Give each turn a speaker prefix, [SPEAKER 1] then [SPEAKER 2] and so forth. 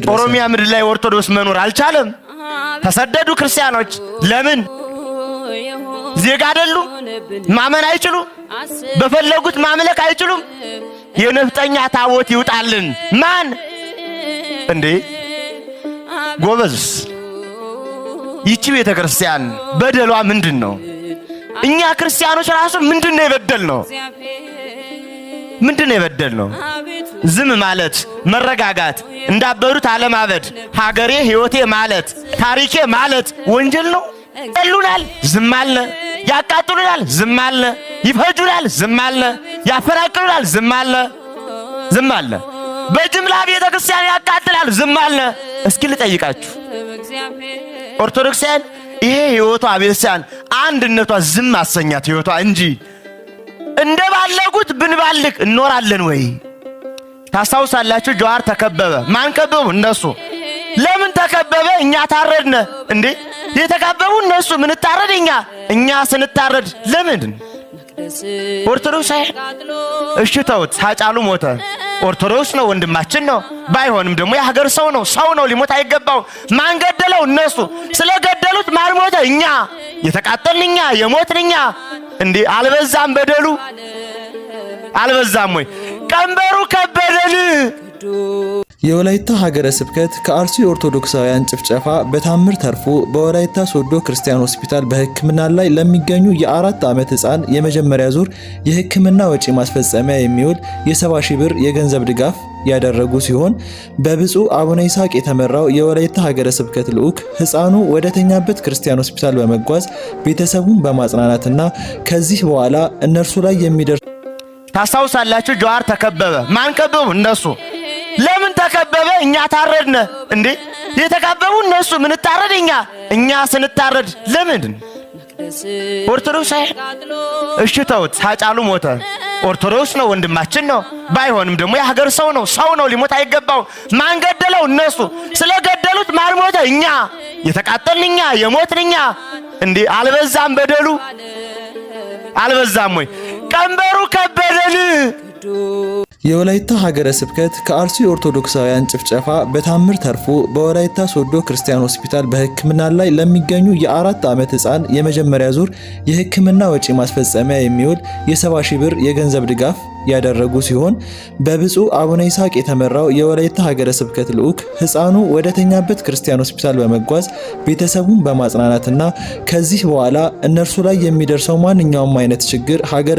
[SPEAKER 1] ኦሮሚያ ምድር ላይ ኦርቶዶክስ መኖር አልቻለም። ተሰደዱ ክርስቲያኖች። ለምን? ዜጋ አይደሉም። ማመን አይችሉም። በፈለጉት ማምለክ አይችሉም። የነፍጠኛ ታቦት ይውጣልን። ማን እንዴ ጎበዝ? ይቺ ቤተክርስቲያን በደሏ ምንድነው? እኛ ክርስቲያኖች ራሱ ምንድነው የበደልነው? ምንድነው የበደልነው? ዝም ማለት፣ መረጋጋት፣ እንዳበሩት አለማበድ፣ ሀገሬ ህይወቴ ማለት፣ ታሪኬ ማለት ወንጀል ነው። ይሉናል፣ ዝም አለ። ያቃጥሉናል፣ ዝም አለ። ይፈጁናል፣ ዝም አለ። ያፈራቅሉናል፣ ዝም አለ። ዝም አለ። በጅምላ ቤተክርስቲያን ያቃጥላል፣ ዝም አለ። እስኪ ልጠይቃችሁ ኦርቶዶክሳውያን፣ ይሄ ህይወቷ ቤተክርስቲያን አንድነቷ ዝም አሰኛት ህይወቷ እንጂ እንደባለጉት ብንባልግ እንኖራለን ወይ? ታስታውሳላችሁ? ጀዋር ተከበበ። ማን ከበቡ? እነሱ። ለምን ተከበበ? እኛ ታረድነ እንዴ? የተከበቡ እነሱ፣ ምን ታረድ? እኛ ስንታረድ ለምን? ኦርቶዶክስ እሺ ተውት። ሃጫሉ ሞተ። ኦርቶዶክስ ነው፣ ወንድማችን ነው። ባይሆንም ደግሞ የሀገር ሰው ነው። ሰው ነው፣ ሊሞት አይገባው። ማን ገደለው? እነሱ። ስለገደሉት ማን ሞተ? እኛ። የተቃጠልን እኛ፣ የሞትን እኛ። እንዴ አልበዛም በደሉ? አልበዛም ወይ? ቀንበሩ ከበደን።
[SPEAKER 2] የወላይታ ሀገረ ስብከት ከአርሲ ኦርቶዶክሳውያን ጭፍጨፋ በታምር ተርፎ በወላይታ ሶዶ ክርስቲያን ሆስፒታል በሕክምና ላይ ለሚገኙ የ4 ዓመት ህፃን የመጀመሪያ ዙር የሕክምና ወጪ ማስፈጸሚያ የሚውል የ70,000 ብር የገንዘብ ድጋፍ ያደረጉ ሲሆን በብፁዕ አቡነ ይስሐቅ የተመራው የወላይታ ሀገረ ስብከት ልዑክ ህፃኑ ወደ ተኛበት ክርስቲያን ሆስፒታል በመጓዝ ቤተሰቡን በማጽናናትና ከዚህ በኋላ እነርሱ ላይ የሚደርስ
[SPEAKER 1] ታስታውሳላችሁ? ጀዋር ተከበበ። ማን ከበቡ? እነሱ። ለምን ተከበበ? እኛ ታረድነ እንዴ? የተከበቡ እነሱ፣ ምን ታረድ? እኛ ስንታረድ ለምን? ኦርቶዶክስ እሺ ተውት። ሃጫሉ ሞተ። ኦርቶዶክስ ነው፣ ወንድማችን ነው። ባይሆንም ደግሞ የሀገር ሰው ነው። ሰው ነው፣ ሊሞት አይገባው። ማን ገደለው? እነሱ። ስለገደሉት ማን ሞተ? እኛ። የተቃጠልን እኛ፣ የሞትን እኛ። እንዴ አልበዛም በደሉ? አልበዛም ወይ? ቀንበሩ ከበደን።
[SPEAKER 2] የወላይታ ሀገረ ስብከት ከአርሲ ኦርቶዶክሳውያን ጭፍጨፋ በታምር ተርፎ በወላይታ ሶዶ ክርስቲያን ሆስፒታል በሕክምና ላይ ለሚገኙ የ4 ዓመት ህፃን የመጀመሪያ ዙር የሕክምና ወጪ ማስፈጸሚያ የሚውል የ70,000 ብር የገንዘብ ድጋፍ ያደረጉ ሲሆን በብፁዕ አቡነ ይስሐቅ የተመራው የወላይታ ሀገረ ስብከት ልዑክ ህፃኑ ወደ ተኛበት ክርስቲያን ሆስፒታል በመጓዝ ቤተሰቡን በማጽናናትና ከዚህ በኋላ እነርሱ ላይ የሚደርሰው ማንኛውም አይነት ችግር ሀገረ